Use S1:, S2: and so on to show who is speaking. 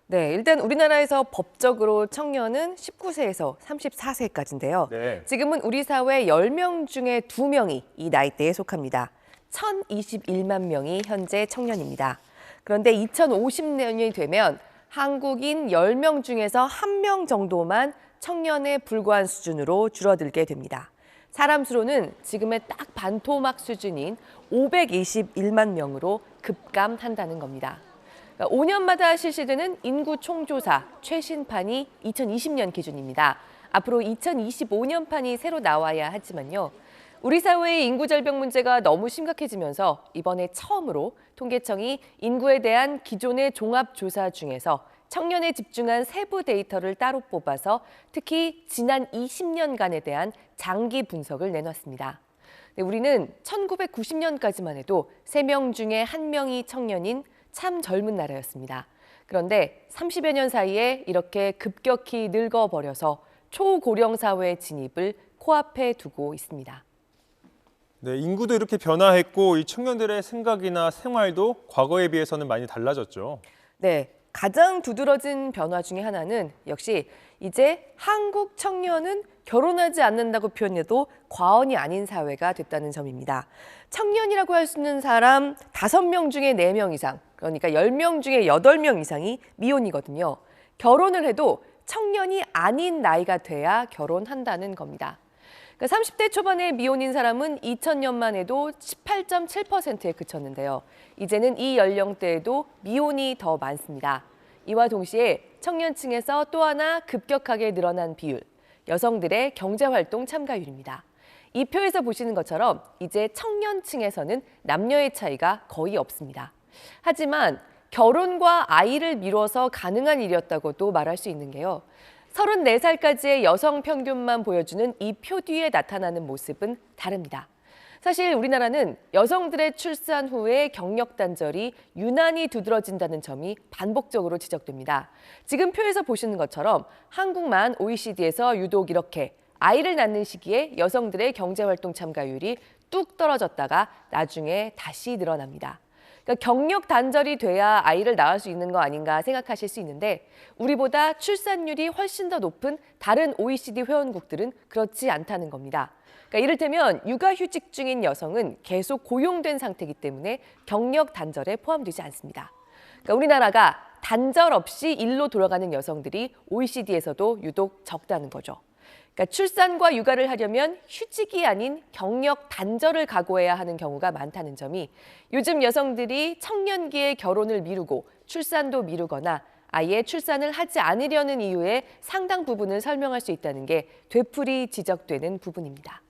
S1: 네, 일단 우리나라에서 법적으로 청년은 19세에서 34세까지인데요.
S2: 네.
S1: 지금은 우리 사회 10명 중에 2명이 이 나이대에 속합니다. 1,021만 명이 현재 청년입니다. 그런데 2050년이 되면 한국인 10명 중에서 1명 정도만 청년에 불과한 수준으로 줄어들게 됩니다. 사람 수로는 지금의 딱 반토막 수준인 521만 명으로 급감한다는 겁니다. 5년마다 실시되는 인구 총조사 최신판이 2020년 기준입니다. 앞으로 2025년판이 새로 나와야 하지만요. 우리 사회의 인구 절벽 문제가 너무 심각해지면서 이번에 처음으로 통계청이 인구에 대한 기존의 종합조사 중에서 청년에 집중한 세부 데이터를 따로 뽑아서 특히 지난 20년간에 대한 장기 분석을 내놨습니다. 우리는 1990년까지만 해도 3명 중에 1명이 청년인 참 젊은 나라였습니다. 그런데 30여 년 사이에 이렇게 급격히 늙어버려서 초고령 사회 진입을 코앞에 두고 있습니다.
S2: 네, 인구도 이렇게 변화했고 이 청년들의 생각이나 생활도 과거에 비해서는 많이 달라졌죠.
S1: 네, 가장 두드러진 변화 중에 하나는 역시 이제 한국 청년은 결혼하지 않는다고 표현해도 과언이 아닌 사회가 됐다는 점입니다. 청년이라고 할 수 있는 사람 5명 중에 4명 이상, 그러니까 10명 중에 8명 이상이 미혼이거든요. 결혼을 해도 청년이 아닌 나이가 돼야 결혼한다는 겁니다. 그러니까 30대 초반의 미혼인 사람은 2000년만 해도 18.7%에 그쳤는데요. 이제는 이 연령대에도 미혼이 더 많습니다. 이와 동시에 청년층에서 또 하나 급격하게 늘어난 비율, 여성들의 경제활동 참가율입니다. 이 표에서 보시는 것처럼 이제 청년층에서는 남녀의 차이가 거의 없습니다. 하지만 결혼과 아이를 미뤄서 가능한 일이었다고도 말할 수 있는 게요. 34살까지의 여성 평균만 보여주는 이 표 뒤에 나타나는 모습은 다릅니다. 사실 우리나라는 여성들의 출산 후에 경력 단절이 유난히 두드러진다는 점이 반복적으로 지적됩니다. 지금 표에서 보시는 것처럼 한국만 OECD에서 유독 이렇게 아이를 낳는 시기에 여성들의 경제활동 참가율이 뚝 떨어졌다가 나중에 다시 늘어납니다. 그러니까 경력 단절이 돼야 아이를 낳을 수 있는 거 아닌가 생각하실 수 있는데 우리보다 출산율이 훨씬 더 높은 다른 OECD 회원국들은 그렇지 않다는 겁니다. 그러니까 이를테면 육아휴직 중인 여성은 계속 고용된 상태이기 때문에 경력 단절에 포함되지 않습니다. 그러니까 우리나라가 단절 없이 일로 돌아가는 여성들이 OECD에서도 유독 적다는 거죠. 그러니까 출산과 육아를 하려면 휴직이 아닌 경력 단절을 각오해야 하는 경우가 많다는 점이 요즘 여성들이 청년기에 결혼을 미루고 출산도 미루거나 아예 출산을 하지 않으려는 이유의 상당 부분을 설명할 수 있다는 게 되풀이 지적되는 부분입니다.